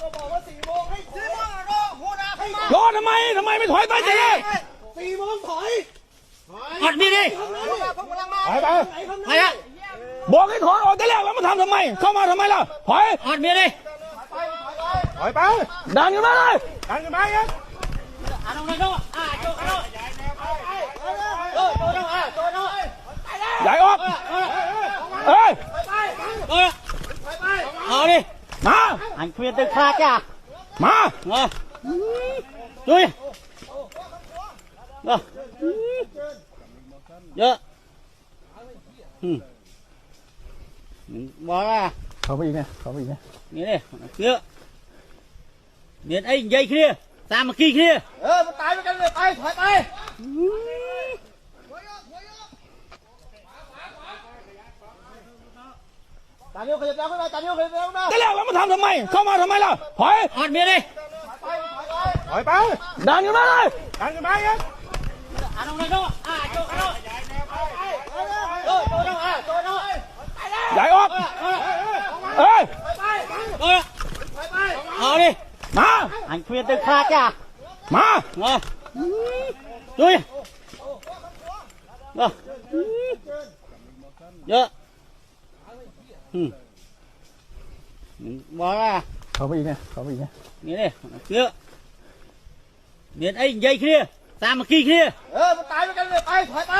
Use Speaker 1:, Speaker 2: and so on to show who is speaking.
Speaker 1: ก็บอกว่า4 โมงให้4 โมงรอหัวหน้าให้มาร
Speaker 2: อทำไมไม่ถอยไปเฉยเลย
Speaker 1: 4 โมงถอย
Speaker 3: อดมีดิ
Speaker 2: ไปไป
Speaker 3: ไปอะ
Speaker 2: บอกให้ถอนออกแต่แรกแล้วมาทำทำไมเข้ามาทำไมล่ะถอย
Speaker 3: อดมีดิ
Speaker 2: ถอยไปดันขึ้นมาเลยดันขึ้นมาครับ
Speaker 3: อ่ะน้องโน่อ่ะโจ้โน่โจ้โน่
Speaker 2: ใหญ่ออกเอ้ย
Speaker 3: เอาดิ
Speaker 2: มา
Speaker 3: อันเคลียร์ตึกขาดจ้ะ
Speaker 2: มา
Speaker 3: มาดุยเยอะบอกว่า
Speaker 2: เข้าไปอีกเนี่ยเข้าไปอีกเนี่ย
Speaker 3: นี่ดิเคลียร์เดี๋ยวไอ้ใหญ่เคลียร์ตามมาขี้เคลียร์
Speaker 1: มันตายไปกันเลยไปถอยไปตาเดียวขยับแล้วขึ้นมาตาเดียวขยับแล้วนะ
Speaker 2: แต่แรกแล้วมาทำทำไมเข้ามาทำไมล่ะถอย
Speaker 3: อดมีดิ
Speaker 2: ถอยไปดันขึ้นมาเลยดันขึ้นมาครับ
Speaker 3: อ่ะน้องโน่อ่ะโจ้โน่โจ้โน่โจ้โน่
Speaker 2: ใหญ่ออกเอ้ย
Speaker 3: เอาดิ
Speaker 2: มา
Speaker 3: อันเคลียร์ตึกขาดจ้ะ
Speaker 2: มา
Speaker 3: มาดุยเยอะบอกว่า
Speaker 2: เข้าไปอีกเนี่ยเข้าไปอีกเนี่ย
Speaker 3: นี่ดิเคลียร์เดี๋ยวไอ้ใหญ่เคลียร์ตามมาขี้เคลียร์
Speaker 1: มันตายไปกันเลยไปถอยไป